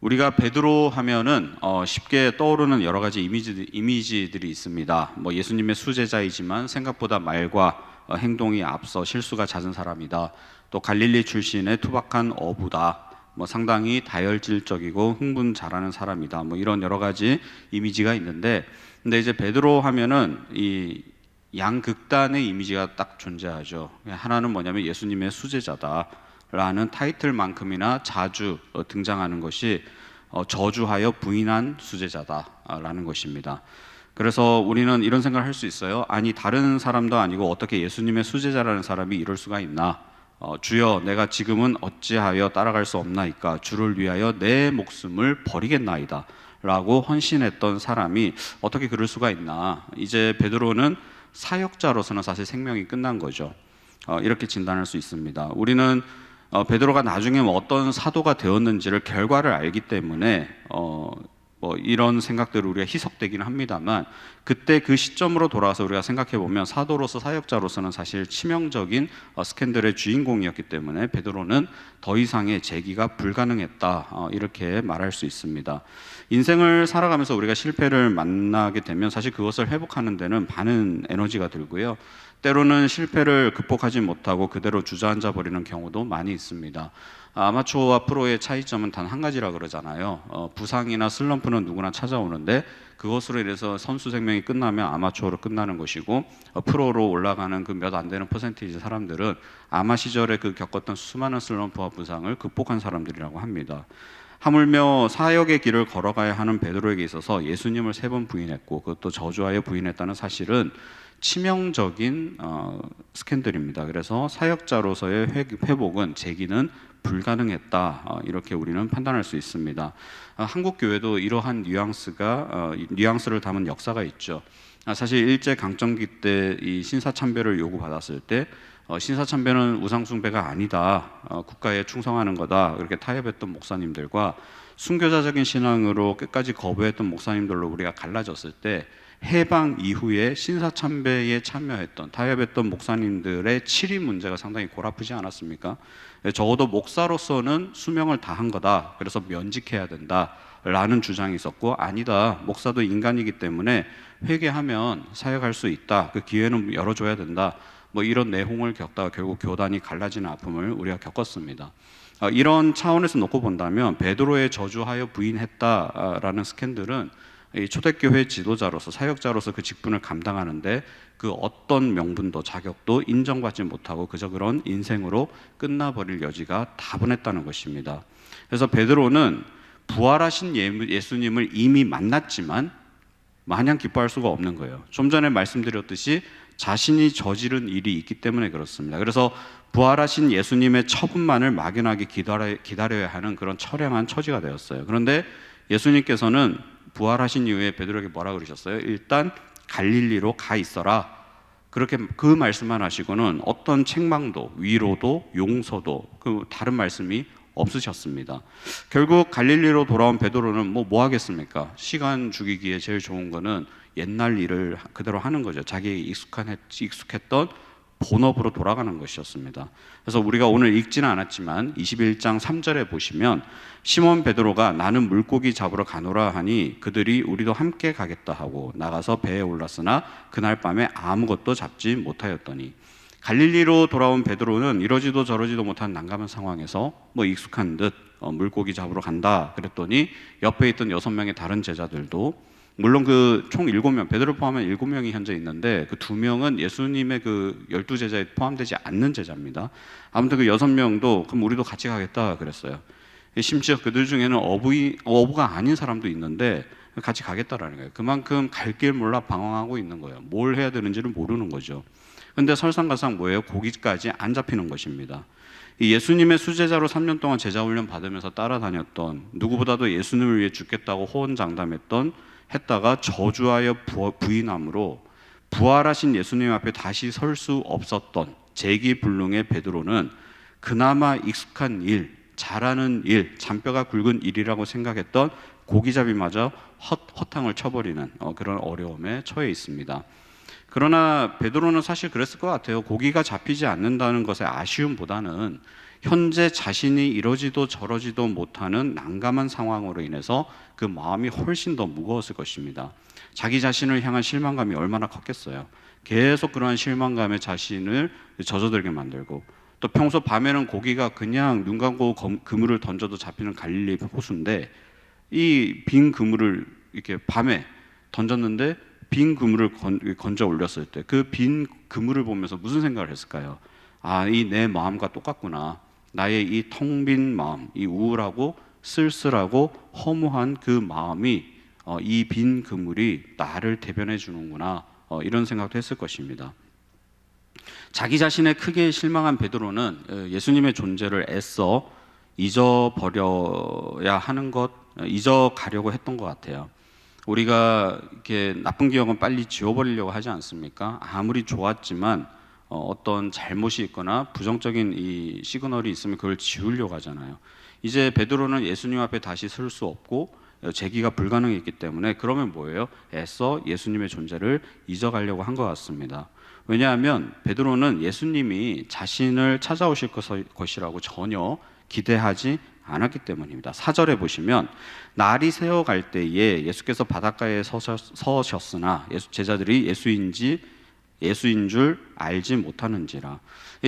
우리가 베드로 하면은 쉽게 떠오르는 여러 가지 이미지들이 있습니다. 뭐 예수님의 수제자이지만 생각보다 말과 행동이 앞서 실수가 잦은 사람이다. 또 갈릴리 출신의 투박한 어부다. 뭐 상당히 다혈질적이고 흥분 잘하는 사람이다. 뭐 이런 여러 가지 이미지가 있는데, 근데 이제 베드로 하면은 이 양극단의 이미지가 딱 존재하죠. 하나는 뭐냐면 예수님의 수제자다 라는 타이틀만큼이나 자주 등장하는 것이 저주하여 부인한 수제자다라는 것입니다. 그래서 우리는 이런 생각을 할 수 있어요. 아니, 다른 사람도 아니고 어떻게 예수님의 수제자라는 사람이 이럴 수가 있나? 주여, 내가 지금은 어찌하여 따라갈 수 없나이까? 주를 위하여 내 목숨을 버리겠나이다 라고 헌신했던 사람이 어떻게 그럴 수가 있나? 이제 베드로는 사역자로서는 사실 생명이 끝난 거죠. 이렇게 진단할 수 있습니다. 우리는 베드로가 나중에 어떤 사도가 되었는지를 결과를 알기 때문에 뭐 이런 생각들을 우리가 희석되기는 합니다만, 그때 그 시점으로 돌아와서 우리가 생각해 보면 사도로서 사역자로서는 사실 치명적인 스캔들의 주인공이었기 때문에 베드로는 더 이상의 재기가 불가능했다, 이렇게 말할 수 있습니다. 인생을 살아가면서 우리가 실패를 만나게 되면 사실 그것을 회복하는 데는 많은 에너지가 들고요, 때로는 실패를 극복하지 못하고 그대로 주저앉아 버리는 경우도 많이 있습니다. 아마추어와 프로의 차이점은 단 한 가지라 그러잖아요. 부상이나 슬럼프는 누구나 찾아오는데 그것으로 인해서 선수 생명이 끝나면 아마추어로 끝나는 것이고, 프로로 올라가는 그 몇 안 되는 퍼센티지 사람들은 아마 시절에 그 겪었던 수많은 슬럼프와 부상을 극복한 사람들이라고 합니다. 하물며 사역의 길을 걸어가야 하는 베드로에게 있어서 예수님을 3번 부인했고 그것도 저주하여 부인했다는 사실은 치명적인 스캔들입니다. 그래서 사역자로서의 회복은 재기는 불가능했다, 이렇게 우리는 판단할 수 있습니다. 한국 교회도 이러한 뉘앙스를 담은 역사가 있죠. 사실 일제 강점기 때 이 신사참배를 요구받았을 때 신사참배는 우상숭배가 아니다, 국가에 충성하는 거다, 그렇게 타협했던 목사님들과 순교자적인 신앙으로 끝까지 거부했던 목사님들로 우리가 갈라졌을 때, 해방 이후에 신사참배에 참여했던 타협했던 목사님들의 치리 문제가 상당히 골아프지 않았습니까? 적어도 목사로서는 수명을 다한 거다, 그래서 면직해야 된다 라는 주장이 있었고, 아니다, 목사도 인간이기 때문에 회개하면 사역할 수 있다, 그 기회는 열어줘야 된다, 뭐 이런 내홍을 겪다가 결국 교단이 갈라지는 아픔을 우리가 겪었습니다. 이런 차원에서 놓고 본다면 베드로의 저주하여 부인했다라는 스캔들은 초대교회 지도자로서 사역자로서 그 직분을 감당하는데 그 어떤 명분도 자격도 인정받지 못하고 그저 그런 인생으로 끝나버릴 여지가 다분했다는 것입니다. 그래서 베드로는 부활하신 예수님을 이미 만났지만 마냥 기뻐할 수가 없는 거예요. 좀 전에 말씀드렸듯이 자신이 저지른 일이 있기 때문에 그렇습니다. 그래서 부활하신 예수님의 처분만을 막연하게 기다려야 하는 그런 처량한 처지가 되었어요. 그런데 예수님께서는 부활하신 이후에 베드로에게 뭐라 그러셨어요? 일단 갈릴리로 가 있어라, 그렇게 그 말씀만 하시고는 어떤 책망도 위로도 용서도 그 다른 말씀이 없으셨습니다. 결국 갈릴리로 돌아온 베드로는 뭐 하겠습니까? 시간 죽이기에 제일 좋은 거는 옛날 일을 그대로 하는 거죠. 자기에게 익숙했던 본업으로 돌아가는 것이었습니다. 그래서 우리가 오늘 읽지는 않았지만 21장 3절에 보시면 시몬 베드로가 나는 물고기 잡으러 가노라 하니 그들이 우리도 함께 가겠다 하고 나가서 배에 올랐으나 그날 밤에 아무것도 잡지 못하였더니, 갈릴리로 돌아온 베드로는 이러지도 저러지도 못한 난감한 상황에서 뭐 익숙한 듯 물고기 잡으러 간다 그랬더니 옆에 있던 6명의 다른 제자들도, 물론 그 총 7명, 베드로 포함한 7명이 현재 있는데 그 2명은 예수님의 그 12제자에 포함되지 않는 제자입니다. 아무튼 그 6명도 그럼 우리도 같이 가겠다 그랬어요. 심지어 그들 중에는 어부가 아닌 사람도 있는데 같이 가겠다라는 거예요. 그만큼 갈 길 몰라 방황하고 있는 거예요. 뭘 해야 되는지를 모르는 거죠. 근데 설상가상 뭐예요? 고기까지 안 잡히는 것입니다. 예수님의 수제자로 3년 동안 제자 훈련 받으면서 따라다녔던, 누구보다도 예수님을 위해 죽겠다고 했다가 저주하여 부인함으로 부활하신 예수님 앞에 다시 설 수 없었던 재기불능의 베드로는 그나마 익숙한 일, 잘하는 일, 잔뼈가 굵은 일이라고 생각했던 고기잡이마저 헛탕을 쳐버리는 그런 어려움에 처해 있습니다. 그러나 베드로는 사실 그랬을 것 같아요. 고기가 잡히지 않는다는 것의 아쉬움보다는 현재 자신이 이러지도 저러지도 못하는 난감한 상황으로 인해서 그 마음이 훨씬 더 무거웠을 것입니다. 자기 자신을 향한 실망감이 얼마나 컸겠어요. 계속 그러한 실망감에 자신을 젖어들게 만들고, 또 평소 밤에는 고기가 그냥 눈 감고 그물을 던져도 잡히는 갈릴리 호수인데, 이 빈 그물을 이렇게 밤에 던졌는데 빈 그물을 건져 올렸을 때 그 빈 그물을 보면서 무슨 생각을 했을까요? 아, 이 내 마음과 똑같구나. 나의 이 텅 빈 마음, 이 우울하고 쓸쓸하고 허무한 그 마음이 이 빈 그물이 나를 대변해 주는구나, 이런 생각도 했을 것입니다. 자기 자신에 크게 실망한 베드로는 예수님의 존재를 애써 잊어버려야 하는 것, 잊어가려고 했던 것 같아요. 우리가 이렇게 나쁜 기억은 빨리 지워버리려고 하지 않습니까? 아무리 좋았지만 어떤 잘못이 있거나 부정적인 이 시그널이 있으면 그걸 지우려고 하잖아요. 이제 베드로는 예수님 앞에 다시 설 수 없고 재기가 불가능했기 때문에, 그러면 뭐예요? 애써 예수님의 존재를 잊어가려고 한 것 같습니다. 왜냐하면 베드로는 예수님이 자신을 찾아오실 것이라고 전혀 기대하지 않았기 때문입니다. 4절에 보시면 날이 새어갈 때에 예수께서 바닷가에 서셨으나 제자들이 예수인 줄 알지 못하는지라.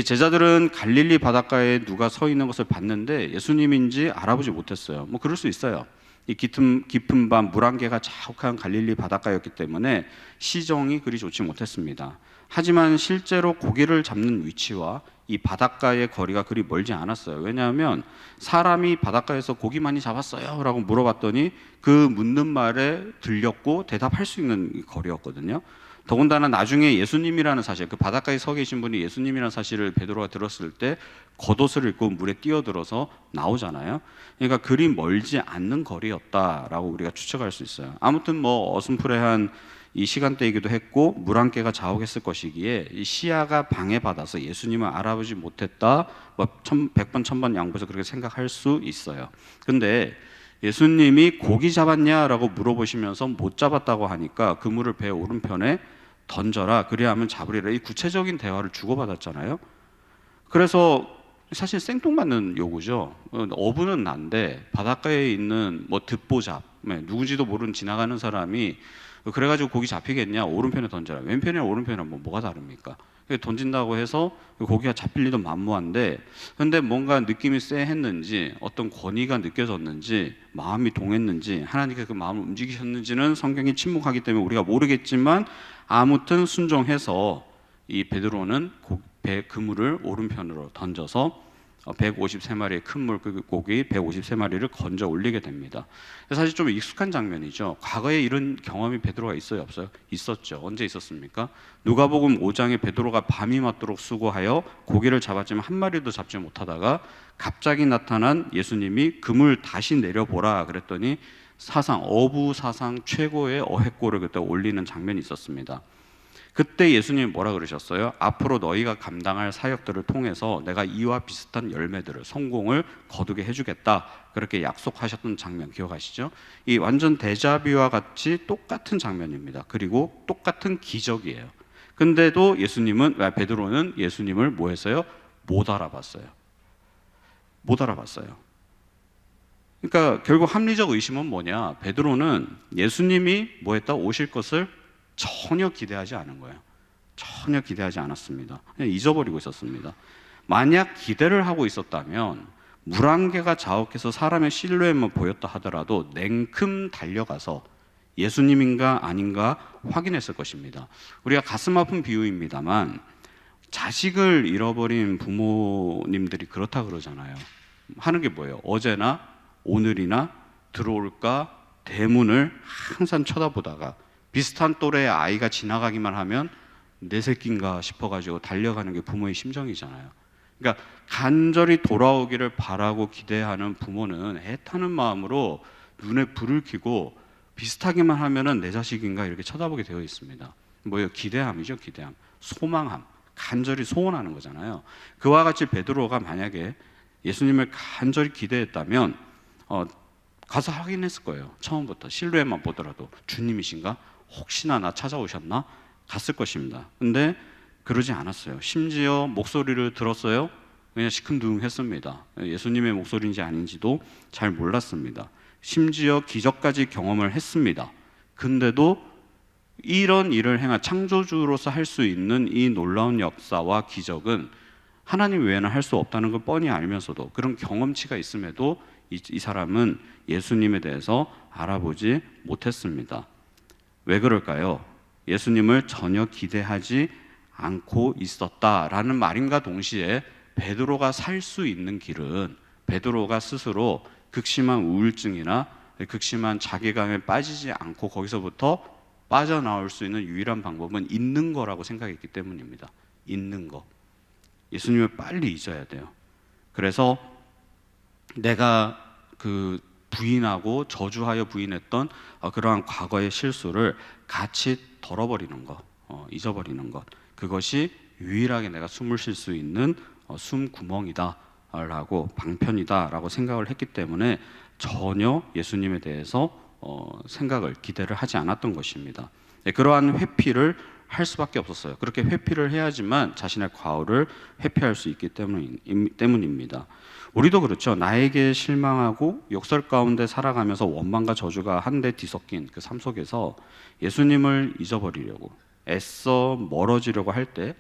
제자들은 갈릴리 바닷가에 누가 서 있는 것을 봤는데 예수님인지 알아보지 못했어요. 뭐 그럴 수 있어요. 이 깊은 밤 물안개가 자욱한 갈릴리 바닷가였기 때문에 시정이 그리 좋지 못했습니다. 하지만 실제로 고기를 잡는 위치와 이 바닷가의 거리가 그리 멀지 않았어요. 왜냐하면 사람이 바닷가에서 고기 많이 잡았어요 라고 물어봤더니 그 묻는 말에 들렸고 대답할 수 있는 거리였거든요. 더군다나 나중에 예수님이라는 사실, 그 바닷가에 서 계신 분이 예수님이라는 사실을 베드로가 들었을 때 겉옷을 입고 물에 뛰어들어서 나오잖아요. 그러니까 그리 멀지 않는 거리였다라고 우리가 추측할 수 있어요. 아무튼 뭐 어슴푸레한 이 시간대이기도 했고 물안개가 자욱했을 것이기에 이 시야가 방해받아서 예수님을 알아보지 못했다, 뭐 100번 1000번 양보해서 그렇게 생각할 수 있어요. 근데 예수님이 고기 잡았냐라고 물어보시면서 못 잡았다고 하니까 그물을 배 오른편에 던져라, 그래야 하면 잡으리라, 이 구체적인 대화를 주고받았잖아요. 그래서 사실 생뚱맞는 요구죠. 어부는 난데 바닷가에 있는 뭐 듣보잡, 누군지도 모르는 지나가는 사람이 그래가지고 고기 잡히겠냐, 오른편에 던져라. 왼편이나 오른편이나 뭐가 다릅니까? 던진다고 해서 고기가 잡힐 리도 만무한데, 근데 뭔가 느낌이 쎄했는지, 어떤 권위가 느껴졌는지, 마음이 동했는지, 하나님께서 그 마음을 움직이셨는지는 성경이 침묵하기 때문에 우리가 모르겠지만, 아무튼 순종해서 이 베드로는 그물을 오른편으로 던져서 153마리의 큰 물고기 153마리를 건져 올리게 됩니다. 사실 좀 익숙한 장면이죠. 과거에 이런 경험이 베드로가 있어요, 없어요? 있었죠. 언제 있었습니까? 누가복음 5장에 베드로가 밤이 맞도록 수고하여 고기를 잡았지만 한 마리도 잡지 못하다가 갑자기 나타난 예수님이 그물 다시 내려보라 그랬더니 어부 사상 최고의 어획고를 그때 올리는 장면이 있었습니다. 그때 예수님이 뭐라 그러셨어요? 앞으로 너희가 감당할 사역들을 통해서 내가 이와 비슷한 열매들을, 성공을 거두게 해주겠다, 그렇게 약속하셨던 장면 기억하시죠? 이 완전 데자뷰와 같이 똑같은 장면입니다. 그리고 똑같은 기적이에요. 근데도 베드로는 예수님을 뭐 했어요? 못 알아봤어요. 못 알아봤어요. 그러니까 결국 합리적 의심은 뭐냐? 베드로는 예수님이 뭐 했다? 오실 것을 전혀 기대하지 않은 거예요. 전혀 기대하지 않았습니다. 그냥 잊어버리고 있었습니다. 만약 기대를 하고 있었다면 물안개가 자욱해서 사람의 실루엣만 보였다 하더라도 냉큼 달려가서 예수님인가 아닌가 확인했을 것입니다. 우리가 가슴 아픈 비유입니다만 자식을 잃어버린 부모님들이 그렇다 그러잖아요. 하는 게 뭐예요? 어제나 오늘이나 들어올까 대문을 항상 쳐다보다가 비슷한 또래의 아이가 지나가기만 하면 내 새끼인가 싶어가지고 달려가는 게 부모의 심정이잖아요. 그러니까 간절히 돌아오기를 바라고 기대하는 부모는 애타는 마음으로 눈에 불을 켜고 비슷하기만 하면은 내 자식인가 이렇게 쳐다보게 되어 있습니다. 뭐예요? 기대함이죠, 기대함. 소망함. 간절히 소원하는 거잖아요. 그와 같이 베드로가 만약에 예수님을 간절히 기대했다면 가서 확인했을 거예요. 처음부터 실루엣만 보더라도 주님이신가? 혹시나 나 찾아오셨나? 갔을 것입니다. 근데 그러지 않았어요. 심지어 목소리를 들었어요. 그냥 시큰둥했습니다. 예수님의 목소리인지 아닌지도 잘 몰랐습니다. 심지어 기적까지 경험을 했습니다. 근데도 이런 일을 행한 창조주로서 할 수 있는 이 놀라운 역사와 기적은 하나님 외에는 할 수 없다는 걸 뻔히 알면서도, 그런 경험치가 있음에도 이 사람은 예수님에 대해서 알아보지 못했습니다. 왜 그럴까요? 예수님을 전혀 기대하지 않고 있었다라는 말인가 동시에 베드로가 살 수 있는 길은, 베드로가 스스로 극심한 우울증이나 극심한 자괴감에 빠지지 않고 거기서부터 빠져나올 수 있는 유일한 방법은 있는 거라고 생각했기 때문입니다. 있는 거. 예수님을 빨리 잊어야 돼요. 그래서 내가 그 부인하고 저주하여 부인했던 그러한 과거의 실수를 같이 덜어버리는 것, 잊어버리는 것, 그것이 유일하게 내가 숨을 쉴 수 있는 숨 구멍이다 라고, 방편이다 라고 생각을 했기 때문에 전혀 예수님에 대해서 생각을, 기대를 하지 않았던 것입니다. 네, 그러한 회피를 할 수밖에 없었어요. 그렇게 회피를 해야지만 자신의 과오를 회피할 수 있기 때문입니다. 우리도 그렇죠. 나에게 실망하고 욕설 가운데 살아가면서 원망과 저주가 한데 뒤섞인 그 삶 속에서 예수님을 잊어버리려고 애써 멀어지려고 할 때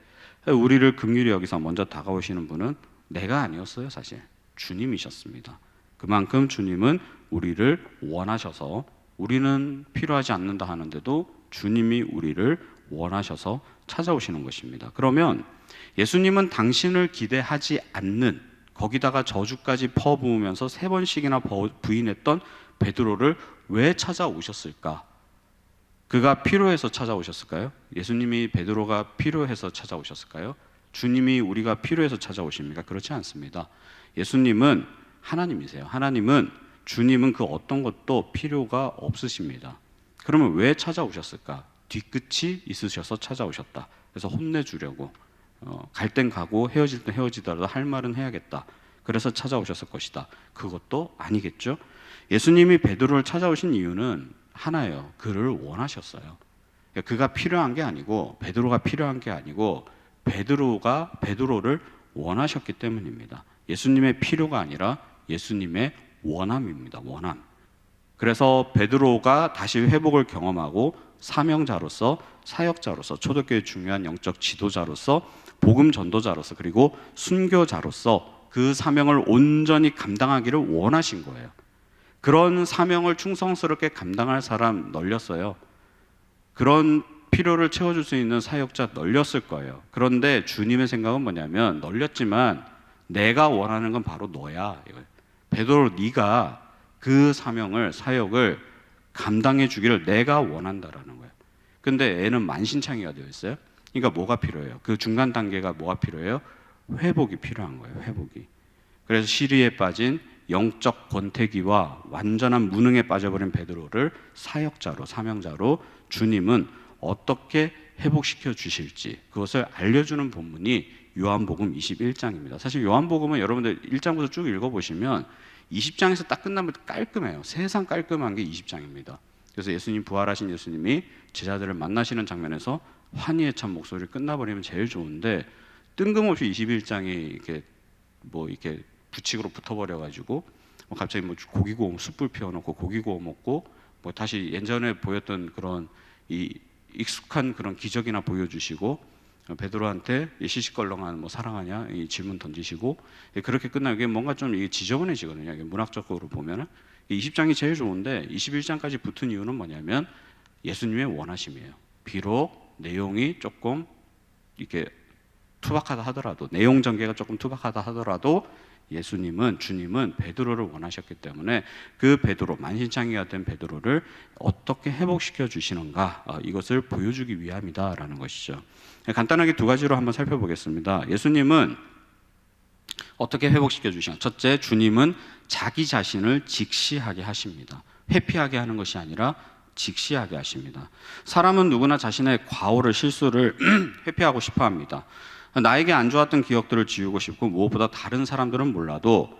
우리를 긍휼히 여기서 먼저 다가오시는 분은 내가 아니었어요. 사실 주님이셨습니다. 그만큼 주님은 우리를 원하셔서, 우리는 필요하지 않는다 하는데도 주님이 우리를 원하셔서 찾아오시는 것입니다. 그러면 예수님은 당신을 기대하지 않는, 거기다가 저주까지 퍼부으면서 3번씩이나 부인했던 베드로를 왜 찾아오셨을까? 그가 필요해서 찾아오셨을까요? 예수님이 베드로가 필요해서 찾아오셨을까요? 주님이 우리가 필요해서 찾아오십니까? 그렇지 않습니다. 예수님은 하나님이세요. 하나님은, 주님은 그 어떤 것도 필요가 없으십니다. 그러면 왜 찾아오셨을까? 뒤끝이 있으셔서 찾아오셨다. 그래서 혼내주려고, 갈 땐 가고 헤어질 땐 헤어지더라도 할 말은 해야겠다. 그래서 찾아오셨을 것이다. 그것도 아니겠죠. 예수님이 베드로를 찾아오신 이유는 하나예요. 그를 원하셨어요. 그가 필요한 게 아니고, 베드로가 필요한 게 아니고, 베드로가 베드로를 원하셨기 때문입니다. 예수님의 필요가 아니라 예수님의 원함입니다. 원함. 그래서 베드로가 다시 회복을 경험하고 사명자로서, 사역자로서, 초대교회의 중요한 영적 지도자로서, 복음 전도자로서, 그리고 순교자로서 그 사명을 온전히 감당하기를 원하신 거예요. 그런 사명을 충성스럽게 감당할 사람 널렸어요. 그런 필요를 채워줄 수 있는 사역자 널렸을 거예요. 그런데 주님의 생각은 뭐냐면, 널렸지만 내가 원하는 건 바로 너야. 베드로, 네가 그 사명을, 사역을 감당해 주기를 내가 원한다라는 거예요. 근데 애는 만신창이가 되어 있어요. 그러니까 뭐가 필요해요? 그 중간 단계가 뭐가 필요해요? 회복이 필요한 거예요. 회복이. 그래서 시리에 빠진 영적 권태기와 완전한 무능에 빠져버린 베드로를 사역자로, 사명자로 주님은 어떻게 회복시켜 주실지, 그것을 알려주는 본문이 요한복음 21장입니다. 사실 요한복음은 여러분들 1장부터 쭉 읽어보시면 20장에서 딱 끝나면 깔끔해요. 세상 깔끔한 게 20장입니다. 그래서 예수님, 부활하신 예수님이 제자들을 만나시는 장면에서 환희에 찬 목소리를 끝나버리면 제일 좋은데, 뜬금없이 21장이 이렇게 부칙으로 붙어버려가지고 갑자기 고기 구워, 숯불 피워놓고 고기 구워 먹고, 다시 예전에 보였던 그런 이 익숙한 그런 기적이나 보여주시고, 베드로한테 시시껄렁한 사랑하냐 이 질문 던지시고, 그렇게 끝나면 이게 뭔가 좀 이게 지저분해지거든요. 이게 문학적으로 보면은 20장이 제일 좋은데 21장까지 붙은 이유는 뭐냐면 예수님의 원하심이에요. 비록 내용이 조금 이렇게 투박하다 하더라도, 내용 전개가 조금 투박하다 하더라도 예수님은, 주님은 베드로를 원하셨기 때문에 그 베드로, 만신창이가 된 베드로를 어떻게 회복시켜 주시는가, 이것을 보여주기 위함이다라는 것이죠. 간단하게 2가지로 한번 살펴보겠습니다. 예수님은 어떻게 회복시켜 주시냐? 첫째, 주님은 자기 자신을 직시하게 하십니다. 회피하게 하는 것이 아니라 직시하게 하십니다. 사람은 누구나 자신의 과오를, 실수를 회피하고 싶어 합니다. 나에게 안 좋았던 기억들을 지우고 싶고, 무엇보다 다른 사람들은 몰라도,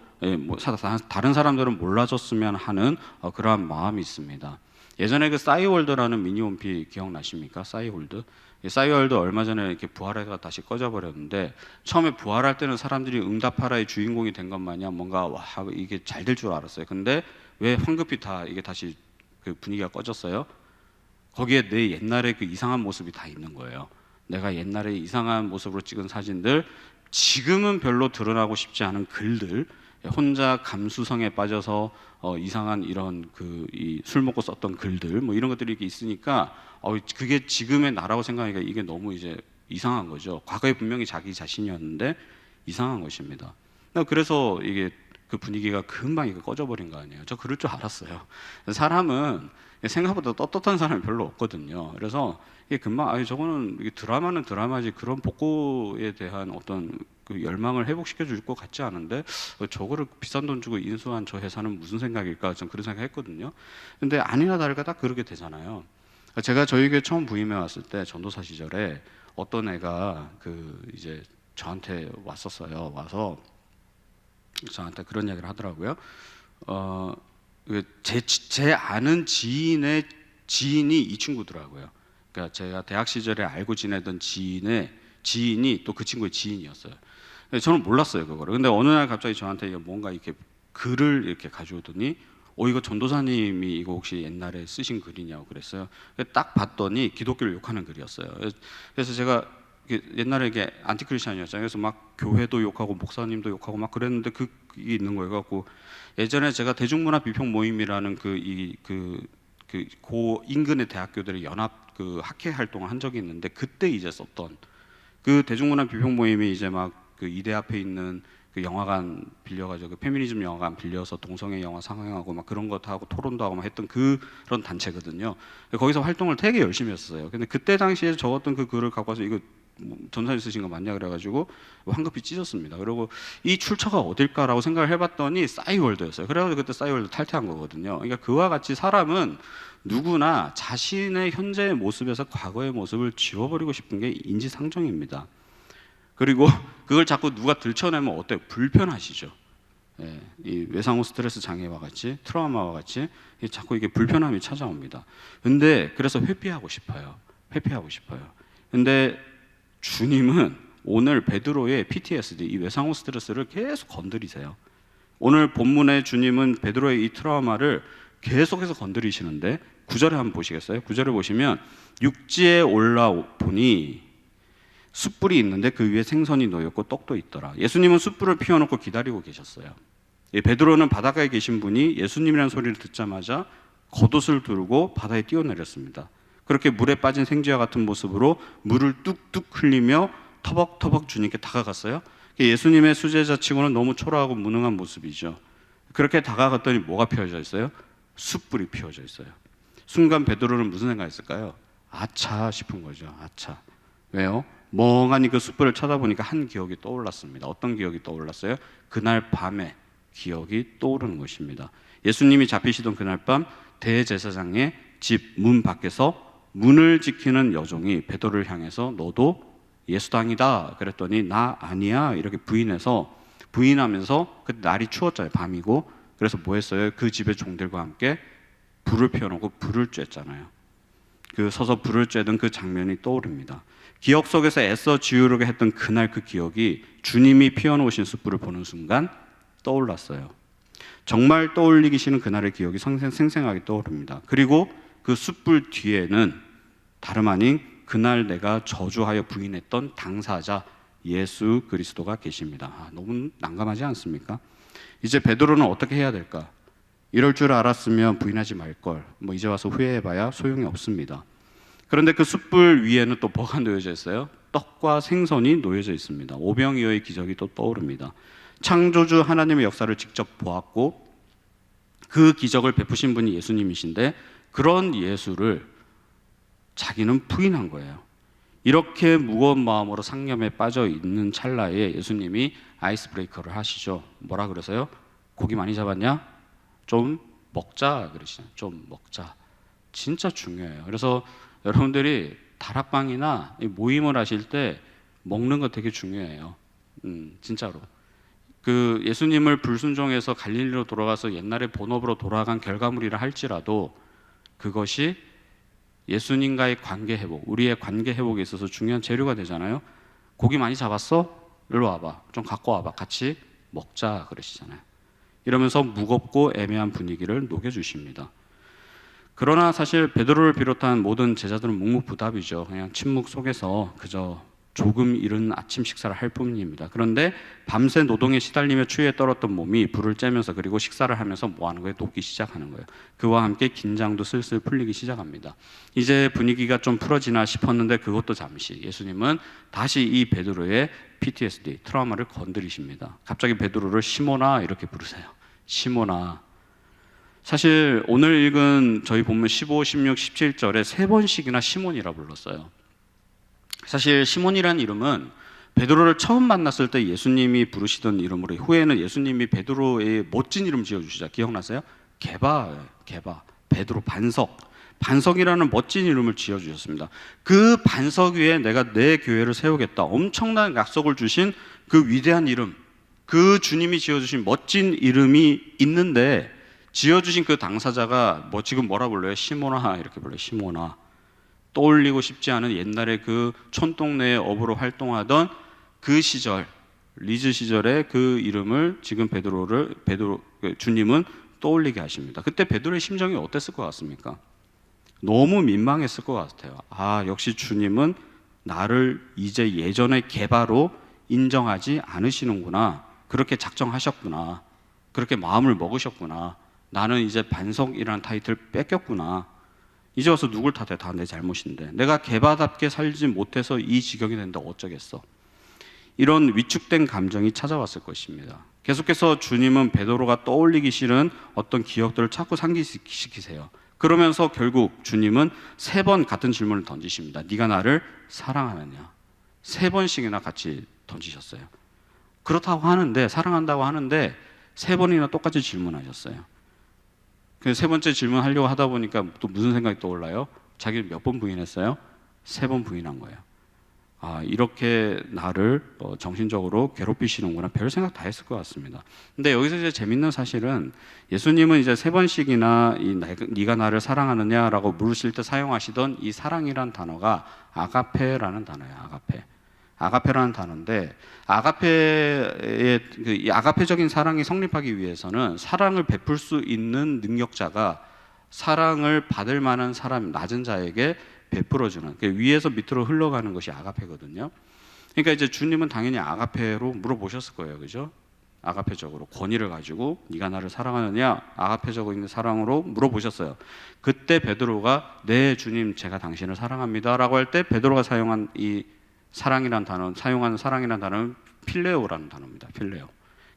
다른 사람들은 몰라줬으면 하는 그러한 마음이 있습니다. 예전에 그 싸이월드라는 미니홈피 기억나십니까? 싸이월드. 싸이월드 얼마 전에 이렇게 부활해가 다시 꺼져버렸는데, 처음에 부활할 때는 사람들이 응답하라의 주인공이 된 것 마냥 뭔가 와 이게 잘 될 줄 알았어요. 근데 왜 황급히 다 이게 다시 그 분위기가 꺼졌어요? 거기에 내 옛날의 그 이상한 모습이 다 있는 거예요. 내가 옛날에 이상한 모습으로 찍은 사진들, 지금은 별로 드러나고 싶지 않은 글들, 혼자 감수성에 빠져서 이상한 이런 그 이 술 먹고 썼던 글들 뭐 이런 것들이 이렇게 있으니까 그게 지금의 나라고 생각하니까 이게 너무 이제 이상한 거죠. 과거에 분명히 자기 자신이었는데 이상한 것입니다. 그래서 이게 그 분위기가 금방 이거 꺼져버린 거 아니에요. 저 그럴 줄 알았어요. 사람은 생각보다 떳떳한 사람이 별로 없거든요. 그래서 이게 금방 저거는 이게 드라마는 드라마지 그런 복고에 대한 어떤 그 열망을 회복시켜 줄 것 같지 않은데 저거를 비싼 돈 주고 인수한 저 회사는 무슨 생각일까, 좀 그런 생각했거든요. 근데 아니나 다를까 딱 그렇게 되잖아요. 제가 저희 교회 처음 부임해 왔을 때 전도사 시절에 어떤 애가 그 이제 저한테 왔었어요. 와서 저한테 그런 이야기를 하더라고요. 제 아는 지인의 지인이 이 친구더라고요. 그러니까 제가 대학 시절에 알고 지내던 지인의 지인이 또 그 친구의 지인이었어요. 저는 몰랐어요 그거를. 근데 어느 날 갑자기 저한테 뭔가 이렇게 글을 이렇게 가져오더니 이거 전도사님이 이거 혹시 옛날에 쓰신 글이냐고 그랬어요. 딱 봤더니 기독교를 욕하는 글이었어요. 그래서 제가 옛날에 이게 안티크리스천이었잖아요. 그래서 막 교회도 욕하고 목사님도 욕하고 막 그랬는데 그게 있는 거예요. 갖고 예전에 제가 대중문화 비평 모임이라는 고 인근의 대학교들의 연합 그 학회 활동을 한 적이 있는데, 그때 이제 썼던 그 대중문화 비평 모임이 이제 막 그 이대 앞에 있는 그 영화관 빌려가지고 그 페미니즘 영화관 빌려서 동성애 영화 상영하고 막 그런 거 하고 토론도 하고 막 했던 그런 단체거든요. 거기서 활동을 되게 열심히 했어요. 근데 그때 당시에 적었던 그 글을 갖고 와서 이거 전사님 쓰신 거 맞냐 그래가지고 황급히 찢었습니다. 그리고 이 출처가 어딜까라고 생각을 해봤더니 싸이월드였어요. 그래가지고 그때 싸이월드 탈퇴한 거거든요. 그러니까 그와 같이 사람은 누구나 자신의 현재의 모습에서 과거의 모습을 지워버리고 싶은 게 인지상정입니다. 그리고 그걸 자꾸 누가 들춰내면 어때요? 불편하시죠. 예, 이 외상후 스트레스 장애와 같이 트라우마와 같이 자꾸 이게 불편함이 찾아옵니다. 근데 그래서 회피하고 싶어요. 회피하고 싶어요. 근데 주님은 오늘 베드로의 PTSD, 이 외상후 스트레스를 계속 건드리세요. 오늘 본문에 주님은 베드로의 이 트라우마를 계속해서 건드리시는데 9절에 한번 보시겠어요? 9절에 보시면 육지에 올라보니 숯불이 있는데 그 위에 생선이 놓였고 떡도 있더라. 예수님은 숯불을 피워놓고 기다리고 계셨어요. 베드로는 바닷가에 계신 분이 예수님이라는 소리를 듣자마자 겉옷을 두르고 바다에 뛰어내렸습니다. 그렇게 물에 빠진 생쥐와 같은 모습으로 물을 뚝뚝 흘리며 터벅터벅 주님께 다가갔어요. 예수님의 수제자 치고는 너무 초라하고 무능한 모습이죠. 그렇게 다가갔더니 뭐가 피워져 있어요? 숯불이 피워져 있어요. 순간 베드로는 무슨 생각했을까요? 아차 싶은 거죠. 아차. 왜요? 멍하니 그 숯불을 쳐다보니까 한 기억이 떠올랐습니다. 어떤 기억이 떠올랐어요? 그날 밤에 기억이 떠오르는 것입니다. 예수님이 잡히시던 그날 밤 대제사장의 집 문 밖에서 문을 지키는 여종이 베드로를 향해서 너도 예수당이다 그랬더니 나 아니야 이렇게 부인하면서 그때 날이 추웠잖아요. 밤이고. 그래서 뭐 했어요? 그 집의 종들과 함께 불을 피워놓고 불을 쬐잖아요. 그 서서 불을 쬐던 그 장면이 떠오릅니다. 기억 속에서 애써 지우려고 했던 그날 그 기억이 주님이 피워놓으신 숯불을 보는 순간 떠올랐어요. 정말 떠올리기 싫은 그날의 기억이 생생하게 떠오릅니다. 그리고 그 숯불 뒤에는 다름 아닌 그날 내가 저주하여 부인했던 당사자 예수 그리스도가 계십니다. 너무 난감하지 않습니까? 이제 베드로는 어떻게 해야 될까? 이럴 줄 알았으면 부인하지 말걸. 이제 와서 후회해봐야 소용이 없습니다. 그런데 그 숯불 위에는 또 뭐가 놓여져 있어요? 떡과 생선이 놓여져 있습니다. 오병이어의 기적이 또 떠오릅니다. 창조주 하나님의 역사를 직접 보았고 그 기적을 베푸신 분이 예수님이신데 그런 예수를 자기는 부인한 거예요. 이렇게 무거운 마음으로 상념에 빠져 있는 찰나에 예수님이 아이스 브레이커를 하시죠. 뭐라 그러세요? 고기 많이 잡았냐? 좀 먹자 그러시잖아요. 좀 먹자. 진짜 중요해요. 그래서 여러분들이 다락방이나 모임을 하실 때 먹는 거 되게 중요해요. 진짜로. 그 예수님을 불순종해서 갈릴리로 돌아가서 옛날의 본업으로 돌아간 결과물이라 할지라도 그것이 예수님과의 관계 회복, 우리의 관계 회복에 있어서 중요한 재료가 되잖아요. 고기 많이 잡았어? 일로 와봐. 좀 갖고 와봐. 같이 먹자 그러시잖아요. 이러면서 무겁고 애매한 분위기를 녹여주십니다. 그러나 사실 베드로를 비롯한 모든 제자들은 묵묵부답이죠. 그냥 침묵 속에서 그저 조금 이른 아침 식사를 할 뿐입니다. 그런데 밤새 노동에 시달리며 추위에 떨었던 몸이 불을 쬐면서 그리고 식사를 하면서 뭐 하는 거예요? 녹기 시작하는 거예요. 그와 함께 긴장도 슬슬 풀리기 시작합니다. 이제 분위기가 좀 풀어지나 싶었는데 그것도 잠시 예수님은 다시 이 베드로의 PTSD, 트라우마를 건드리십니다. 갑자기 베드로를 시몬아 이렇게 부르세요. 시몬아. 사실 오늘 읽은 저희 본문 15, 16, 17절에 세 번씩이나 시몬이라 불렀어요. 사실 시몬이라는 이름은 베드로를 처음 만났을 때 예수님이 부르시던 이름으로 후에는 예수님이 베드로의 멋진 이름 지어주시자. 기억나세요? 게바, 베드로 반석이라는 멋진 이름을 지어주셨습니다. 그 반석 위에 내가 내 교회를 세우겠다. 엄청난 약속을 주신 그 위대한 이름, 그 주님이 지어주신 멋진 이름이 있는데 지어주신 그 당사자가 지금 뭐라 불러요? 시몬아 이렇게 불러요. 시몬아. 떠올리고 싶지 않은 옛날에 그 촌동네의 어부로 활동하던 그 시절, 리즈 시절의 그 이름을 지금 주님은 떠올리게 하십니다. 그때 베드로의 심정이 어땠을 것 같습니까? 너무 민망했을 것 같아요. 역시 주님은 나를 이제 예전의 게바로 인정하지 않으시는구나. 그렇게 작정하셨구나. 그렇게 마음을 먹으셨구나. 나는 이제 반석이라는 타이틀 뺏겼구나. 이제 와서 누굴 탓해? 다 내 잘못인데. 내가 게바답게 살지 못해서 이 지경이 됐는데 어쩌겠어. 이런 위축된 감정이 찾아왔을 것입니다. 계속해서 주님은 베드로가 떠올리기 싫은 어떤 기억들을 자꾸 상기시키세요. 그러면서 결국 주님은 세 번 같은 질문을 던지십니다. 네가 나를 사랑하느냐? 세 번씩이나 같이 던지셨어요. 그렇다고 하는데, 사랑한다고 하는데 세 번이나 똑같이 질문하셨어요. 세 번째 질문 하려고 하다 보니까 또 무슨 생각이 떠올라요? 자기를 몇 번 부인했어요? 3번 부인한 거예요. 이렇게 나를 정신적으로 괴롭히시는구나. 별 생각 다 했을 것 같습니다. 근데 여기서 이제 재밌는 사실은 예수님은 이제 3번씩이나 네가 나를 사랑하느냐라고 물으실 때 사용하시던 이 사랑이란 단어가 아가페라는 단어예요. 아가페라는 단어인데 이 아가페적인 사랑이 성립하기 위해서는 사랑을 베풀 수 있는 능력자가 사랑을 받을 만한 사람, 낮은 자에게 베풀어주는, 위에서 밑으로 흘러가는 것이 아가페거든요. 그러니까 이제 주님은 당연히 아가페로 물어보셨을 거예요, 그죠? 아가페적으로 권위를 가지고 네가 나를 사랑하느냐, 아가페적인 사랑으로 물어보셨어요. 그때 베드로가 네 주님 제가 당신을 사랑합니다라고 할 때 베드로가 사용한 사랑이란 단어는 필레오라는 단어입니다. 필레오.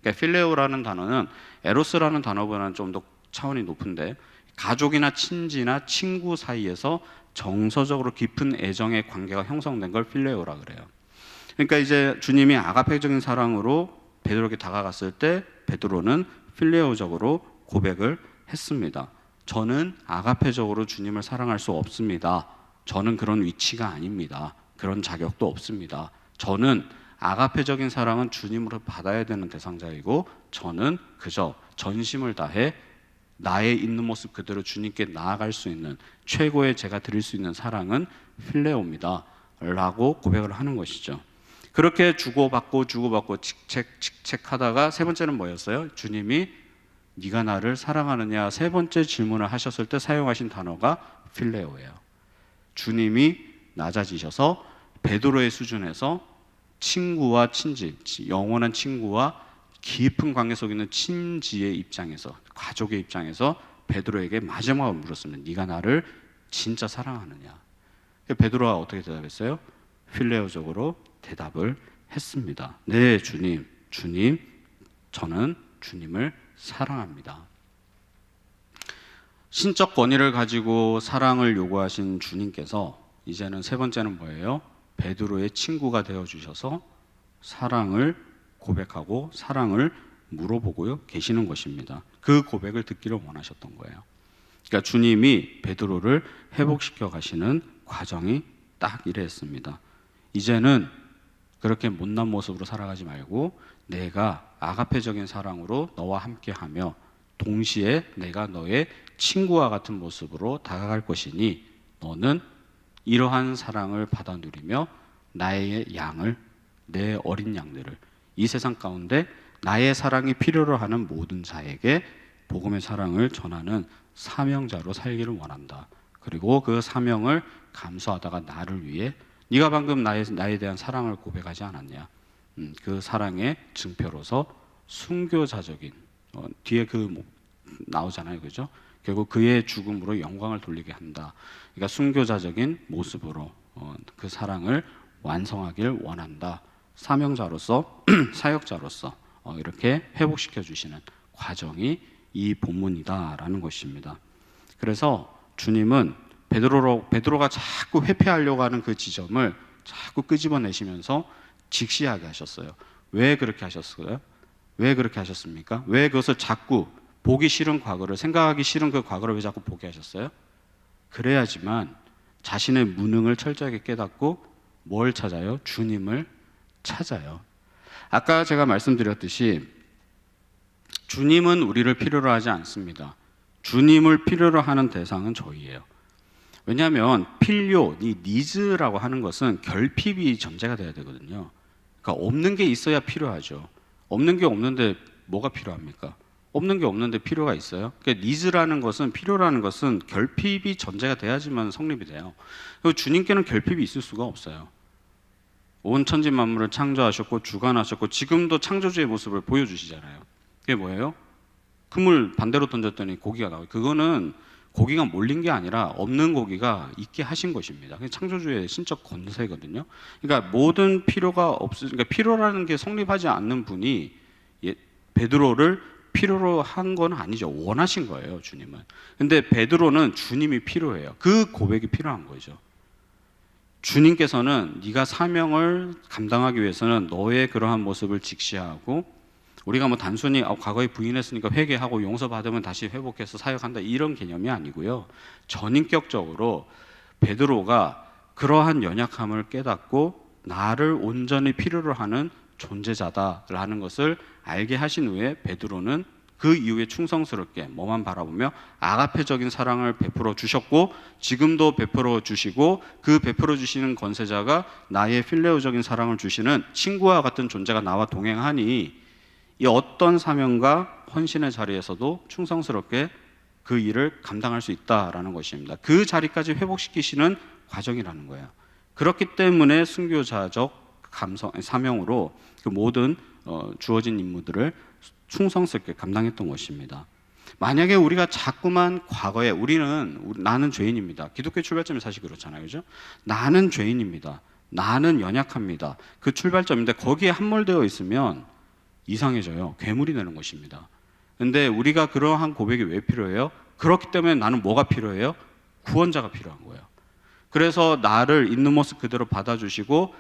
그러니까 필레오라는 단어는 에로스라는 단어보다는 좀 더 차원이 높은데 가족이나 친지나 친구 사이에서 정서적으로 깊은 애정의 관계가 형성된 걸 필레오라 그래요. 그러니까 이제 주님이 아가페적인 사랑으로 베드로에게 다가갔을 때 베드로는 필레오적으로 고백을 했습니다. 저는 아가페적으로 주님을 사랑할 수 없습니다. 저는 그런 위치가 아닙니다. 그런 자격도 없습니다. 저는 아가페적인 사랑은 주님으로 받아야 되는 대상자이고 저는 그저 전심을 다해 나의 있는 모습 그대로 주님께 나아갈 수 있는 최고의 제가 드릴 수 있는 사랑은 필레오입니다 라고 고백을 하는 것이죠. 그렇게 주고받고 직책하다가 세 번째는 뭐였어요? 주님이 네가 나를 사랑하느냐 세 번째 질문을 하셨을 때 사용하신 단어가 필레오예요. 주님이 낮아지셔서 베드로의 수준에서 친구와 친지, 영원한 친구와 깊은 관계 속에 있는 친지의 입장에서, 가족의 입장에서 베드로에게 마지막으로 물었습니다. 네가 나를 진짜 사랑하느냐? 베드로가 어떻게 대답했어요? 필레오적으로 대답을 했습니다. 네, 주님, 저는 주님을 사랑합니다. 신적 권위를 가지고 사랑을 요구하신 주님께서 이제는 세 번째는 뭐예요? 베드로의 친구가 되어주셔서 사랑을 고백하고 사랑을 물어보고 계시는 것입니다. 그 고백을 듣기를 원하셨던 거예요. 그러니까 주님이 베드로를 회복시켜 가시는 과정이 딱 이랬습니다. 이제는 그렇게 못난 모습으로 살아가지 말고 내가 아가페적인 사랑으로 너와 함께하며 동시에 내가 너의 친구와 같은 모습으로 다가갈 것이니 너는 이러한 사랑을 받아 누리며 나의 양을, 내 어린 양들을 이 세상 가운데 나의 사랑이 필요로 하는 모든 자에게 복음의 사랑을 전하는 사명자로 살기를 원한다. 그리고 그 사명을 감수하다가 나를 위해 네가 방금 나에 대한 사랑을 고백하지 않았냐? 그 사랑의 증표로서 순교자적인 뒤에 나오잖아요, 그죠? 결국 그의 죽음으로 영광을 돌리게 한다. 그러니까 순교자적인 모습으로 그 사랑을 완성하길 원한다. 사명자로서 사역자로서 이렇게 회복시켜 주시는 과정이 이 본문이다라는 것입니다. 그래서 주님은 베드로가 자꾸 회피하려고 하는 그 지점을 자꾸 끄집어내시면서 직시하게 하셨어요. 왜 그렇게 하셨어요? 왜 그렇게 하셨습니까? 왜 그것을 자꾸 보기 싫은 과거를, 생각하기 싫은 그 과거를 왜 자꾸 보게 하셨어요? 그래야지만 자신의 무능을 철저하게 깨닫고 뭘 찾아요? 주님을 찾아요. 아까 제가 말씀드렸듯이 주님은 우리를 필요로 하지 않습니다. 주님을 필요로 하는 대상은 저희예요. 왜냐하면 필요, 이 니즈라고 하는 것은 결핍이 전제가 돼야 되거든요. 그러니까 없는 게 있어야 필요하죠. 없는 게 없는데 뭐가 필요합니까? 없는 게 없는데 필요가 있어요? 그러니까 니즈라는 것은, 필요라는 것은 결핍이 전제가 돼야지만 성립이 돼요. 그리고 주님께는 결핍이 있을 수가 없어요. 온 천지 만물을 창조하셨고 주관하셨고 지금도 창조주의 모습을 보여주시잖아요. 그게 뭐예요? 그물 반대로 던졌더니 고기가 나와요. 그거는 고기가 몰린 게 아니라 없는 고기가 있게 하신 것입니다. 그게 창조주의 신적 권세거든요. 그러니까 모든 필요가 그러니까 필요라는 게 성립하지 않는 분이 베드로를 필요로 한 건 아니죠. 원하신 거예요, 주님은. 근데 베드로는 주님이 필요해요. 그 고백이 필요한 거죠. 주님께서는 네가 사명을 감당하기 위해서는 너의 그러한 모습을 직시하고, 우리가 뭐 단순히 과거에 부인했으니까 회개하고 용서받으면 다시 회복해서 사역한다 이런 개념이 아니고요. 전인격적으로 베드로가 그러한 연약함을 깨닫고 나를 온전히 필요로 하는 존재자다라는 것을 알게 하신 후에 베드로는 그 이후에 충성스럽게 뭐만 바라보며 아가페적인 사랑을 베풀어 주셨고 지금도 베풀어 주시고, 그 베풀어 주시는 권세자가 나의 필레오적인 사랑을 주시는 친구와 같은 존재가 나와 동행하니 이 어떤 사명과 헌신의 자리에서도 충성스럽게 그 일을 감당할 수 있다라는 것입니다. 그 자리까지 회복시키시는 과정이라는 거예요. 그렇기 때문에 순교자적 사명으로 그 모든 주어진 임무들을 충성스럽게 감당했던 것입니다. 만약에 우리가 자꾸만 과거에 나는 죄인입니다. 기독교 출발점이 사실 그렇잖아요, 그죠? 나는 죄인입니다. 나는 연약합니다. 그 출발점인데 거기에 함몰되어 있으면 이상해져요. 괴물이 되는 것입니다. 근데 우리가 그러한 고백이 왜 필요해요? 그렇기 때문에 나는 뭐가 필요해요? 구원자가 필요한 거예요. 그래서 나를 있는 모습 그대로 받아주시고,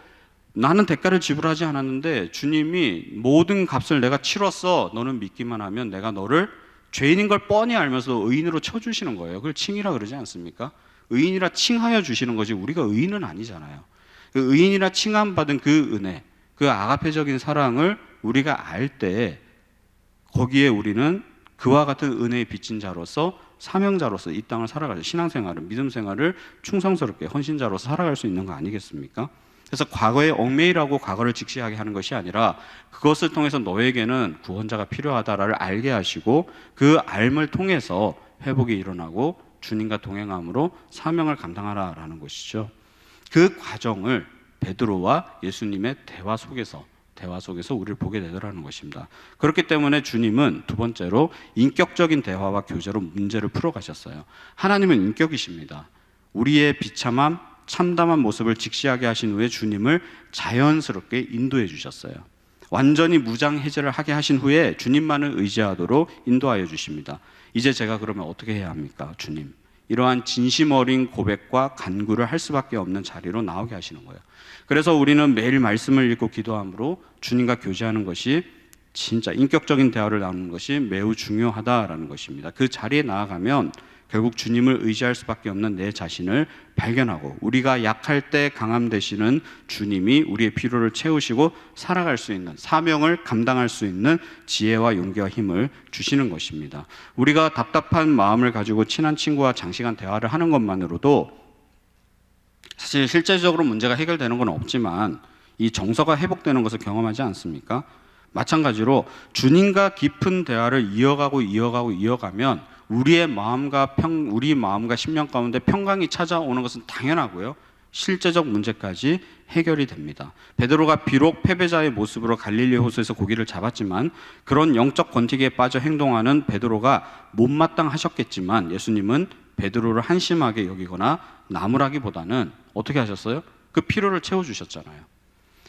나는 대가를 지불하지 않았는데 주님이 모든 값을 내가 치렀어, 너는 믿기만 하면 내가 너를 죄인인 걸 뻔히 알면서 의인으로 쳐주시는 거예요. 그걸 칭이라 그러지 않습니까? 의인이라 칭하여 주시는 거지 우리가 의인은 아니잖아요. 그 의인이라 칭함 받은 그 은혜, 그 아가페적인 사랑을 우리가 알 때 거기에 우리는 그와 같은 은혜의 빚진 자로서, 사명자로서 이 땅을 살아가죠. 신앙생활을, 믿음생활을 충성스럽게 헌신자로서 살아갈 수 있는 거 아니겠습니까? 그래서 과거에 얽매이라고 과거를 직시하게 하는 것이 아니라 그것을 통해서 너에게는 구원자가 필요하다를 알게 하시고 그 알을 통해서 회복이 일어나고 주님과 동행함으로 사명을 감당하라라는 것이죠. 그 과정을 베드로와 예수님의 대화 속에서 우리를 보게 되더라는 것입니다. 그렇기 때문에 주님은 두 번째로 인격적인 대화와 교제로 문제를 풀어가셨어요. 하나님은 인격이십니다. 우리의 비참함, 참담한 모습을 직시하게 하신 후에 주님을 자연스럽게 인도해 주셨어요. 완전히 무장해제를 하게 하신 후에 주님만을 의지하도록 인도하여 주십니다. 이제 제가 그러면 어떻게 해야 합니까? 주님, 이러한 진심 어린 고백과 간구를 할 수밖에 없는 자리로 나오게 하시는 거예요. 그래서 우리는 매일 말씀을 읽고 기도함으로 주님과 교제하는 것이, 진짜 인격적인 대화를 나누는 것이 매우 중요하다라는 것입니다. 그 자리에 나아가면 결국 주님을 의지할 수밖에 없는 내 자신을 발견하고, 우리가 약할 때 강함 되시는 주님이 우리의 필요를 채우시고 살아갈 수 있는, 사명을 감당할 수 있는 지혜와 용기와 힘을 주시는 것입니다. 우리가 답답한 마음을 가지고 친한 친구와 장시간 대화를 하는 것만으로도 사실 실제적으로 문제가 해결되는 건 없지만 이 정서가 회복되는 것을 경험하지 않습니까? 마찬가지로 주님과 깊은 대화를 이어가면 우리 마음과 심령 가운데 평강이 찾아오는 것은 당연하고요. 실제적 문제까지 해결이 됩니다. 베드로가 비록 패배자의 모습으로 갈릴리 호수에서 고기를 잡았지만 그런 영적 권태기에 빠져 행동하는 베드로가 못마땅하셨겠지만 예수님은 베드로를 한심하게 여기거나 나무라기보다는 어떻게 하셨어요? 그 필요를 채워주셨잖아요.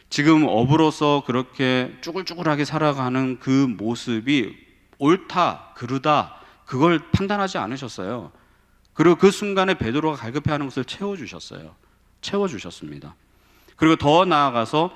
지금 어부로서 그렇게 쭈글쭈글하게 살아가는 그 모습이 옳다, 그르다 그걸 판단하지 않으셨어요. 그리고 그 순간에 베드로가 갈급해하는 것을 채워주셨습니다. 그리고 더 나아가서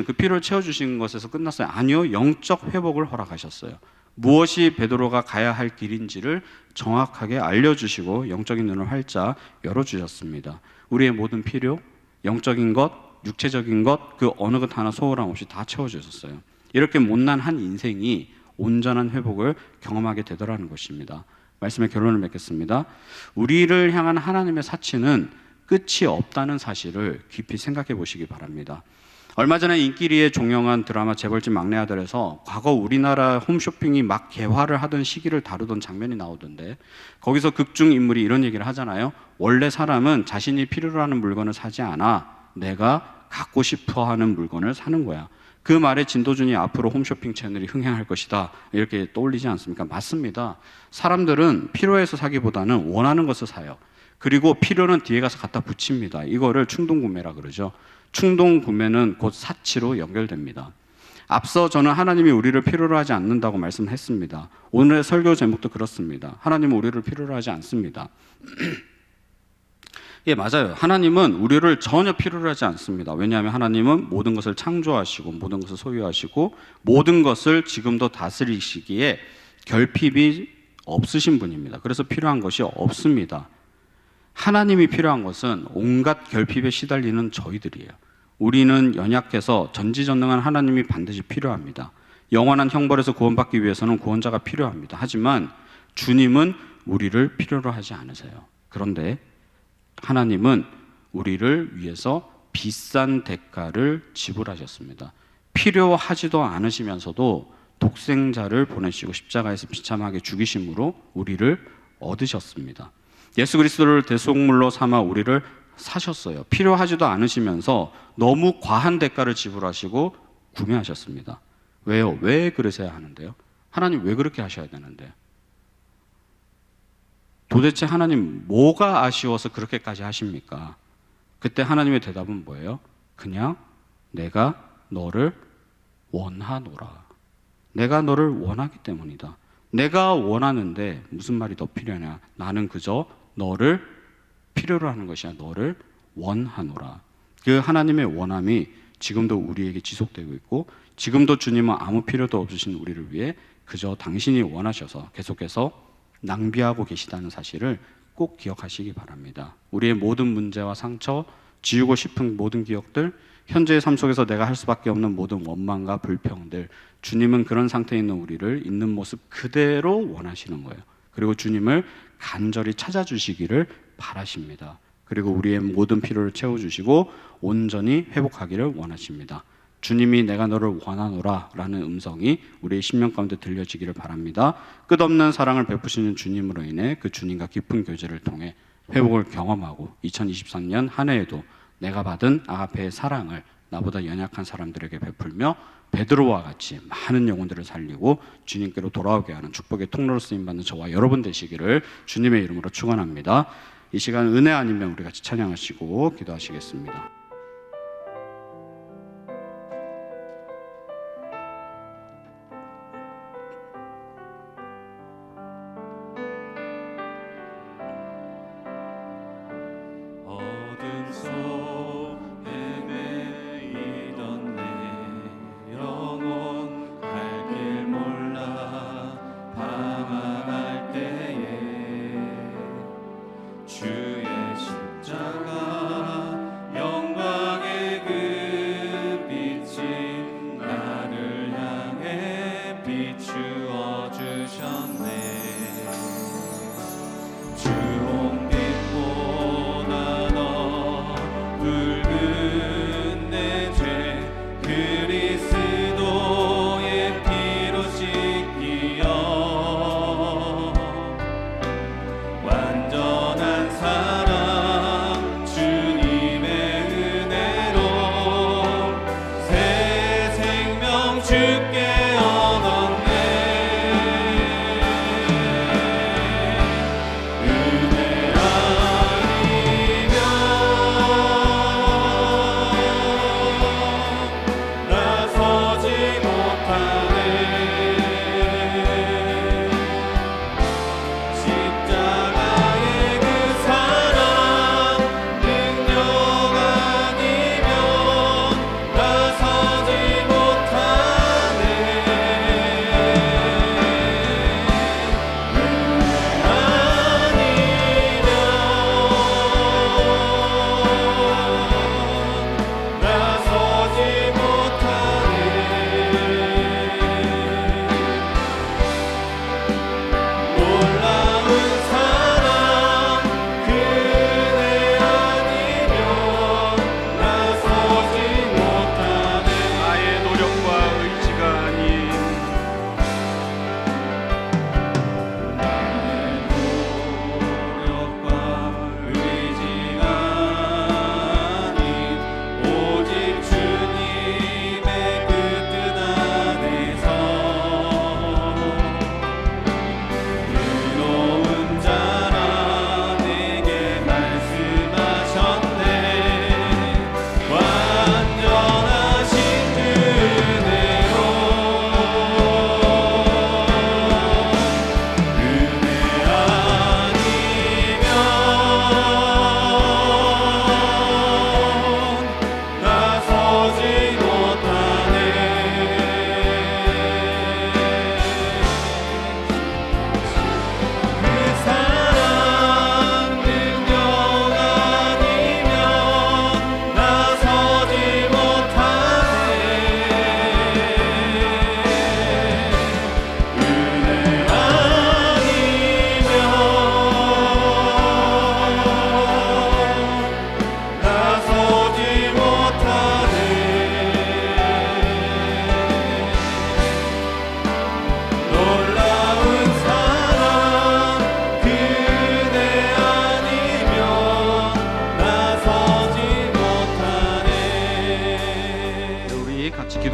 그 필요를 채워주시는 것에서 끝났어요. 아니요, 영적 회복을 허락하셨어요. 무엇이 베드로가 가야 할 길인지를 정확하게 알려주시고 영적인 눈을 활짝 열어주셨습니다. 우리의 모든 필요, 영적인 것, 육체적인 것, 그 어느 것 하나 소홀함 없이 다 채워주셨어요. 이렇게 못난 한 인생이 온전한 회복을 경험하게 되더라는 것입니다. 말씀의 결론을 맺겠습니다. 우리를 향한 하나님의 사치는 끝이 없다는 사실을 깊이 생각해 보시기 바랍니다. 얼마 전에 인기리에 종영한 드라마 재벌집 막내 아들에서 과거 우리나라 홈쇼핑이 막 개화를 하던 시기를 다루던 장면이 나오던데 거기서 극중 인물이 이런 얘기를 하잖아요. 원래 사람은 자신이 필요로 하는 물건을 사지 않아 내가 갖고 싶어 하는 물건을 사는 거야. 그 말에 진도준이 앞으로 홈쇼핑 채널이 흥행할 것이다 이렇게 떠올리지 않습니까? 맞습니다. 사람들은 필요해서 사기보다는 원하는 것을 사요. 그리고 필요는 뒤에 가서 갖다 붙입니다. 이거를 충동구매라 그러죠. 충동구매는 곧 사치로 연결됩니다. 앞서 저는 하나님이 우리를 필요로 하지 않는다고 말씀했습니다. 오늘의 설교 제목도 그렇습니다. 하나님은 우리를 필요로 하지 않습니다. 예, 맞아요. 하나님은 우리를 전혀 필요로 하지 않습니다. 왜냐하면 하나님은 모든 것을 창조하시고 모든 것을 소유하시고 모든 것을 지금도 다스리시기에 결핍이 없으신 분입니다. 그래서 필요한 것이 없습니다. 하나님이 필요한 것은 온갖 결핍에 시달리는 저희들이에요. 우리는 연약해서 전지전능한 하나님이 반드시 필요합니다. 영원한 형벌에서 구원받기 위해서는 구원자가 필요합니다. 하지만 주님은 우리를 필요로 하지 않으세요. 그런데 하나님은 우리를 위해서 비싼 대가를 지불하셨습니다. 필요하지도 않으시면서도 독생자를 보내시고 십자가에서 비참하게 죽이심으로 우리를 얻으셨습니다. 예수 그리스도를 대속물로 삼아 우리를 사셨어요. 필요하지도 않으시면서 너무 과한 대가를 지불하시고 구매하셨습니다. 왜요? 왜 그러셔야 하는데요? 하나님 왜 그렇게 하셔야 되는데? 도대체 하나님 뭐가 아쉬워서 그렇게까지 하십니까? 그때 하나님의 대답은 뭐예요? 그냥 내가 너를 원하노라. 내가 너를 원하기 때문이다. 내가 원하는데 무슨 말이 더 필요하냐? 나는 그저 너를 필요로 하는 것이야. 너를 원하노라. 그 하나님의 원함이 지금도 우리에게 지속되고 있고 지금도 주님은 아무 필요도 없으신 우리를 위해 그저 당신이 원하셔서 계속해서 낭비하고 계시다는 사실을 꼭 기억하시기 바랍니다. 우리의 모든 문제와 상처, 지우고 싶은 모든 기억들, 현재의 삶 속에서 내가 할 수밖에 없는 모든 원망과 불평들, 주님은 그런 상태에 있는 우리를 있는 모습 그대로 원하시는 거예요. 그리고 주님을 간절히 찾아주시기를 바라십니다. 그리고 우리의 모든 필요를 채워주시고 온전히 회복하기를 원하십니다. 주님이 내가 너를 원하노라 라는 음성이 우리의 심령 가운데 들려지기를 바랍니다. 끝없는 사랑을 베푸시는 주님으로 인해 그 주님과 깊은 교제를 통해 회복을 경험하고 2023년 한 해에도 내가 받은 아가페의 사랑을 나보다 연약한 사람들에게 베풀며 베드로와 같이 많은 영혼들을 살리고 주님께로 돌아오게 하는 축복의 통로로 쓰임받는 저와 여러분 되시기를 주님의 이름으로 축원합니다. 이 시간 은혜 아니면 우리 같이 찬양하시고 기도하시겠습니다. 주의 십자가 영광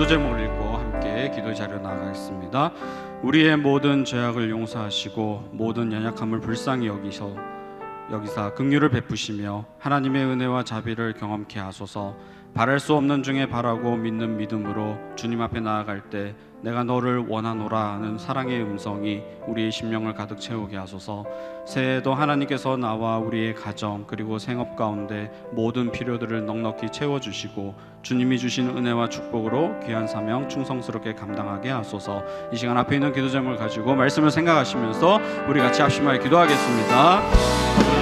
기도 제목을 읽고 함께 기도 자료 나가겠습니다. 우리의 모든 죄악을 용서하시고 모든 연약함을 불쌍히 여기사 긍휼을 베푸시며 하나님의 은혜와 자비를 경험케 하소서. 바랄 수 없는 중에 바라고 믿는 믿음으로 주님 앞에 나아갈 때 내가 너를 원하노라 하는 사랑의 음성이 우리의 심령을 가득 채우게 하소서. 새해에도 하나님께서 나와 우리의 가정 그리고 생업 가운데 모든 필요들을 넉넉히 채워주시고 주님이 주신 은혜와 축복으로 귀한 사명 충성스럽게 감당하게 하소서. 이 시간 앞에 있는 기도 제목을 가지고 말씀을 생각하시면서 우리 같이 합심하여 기도하겠습니다.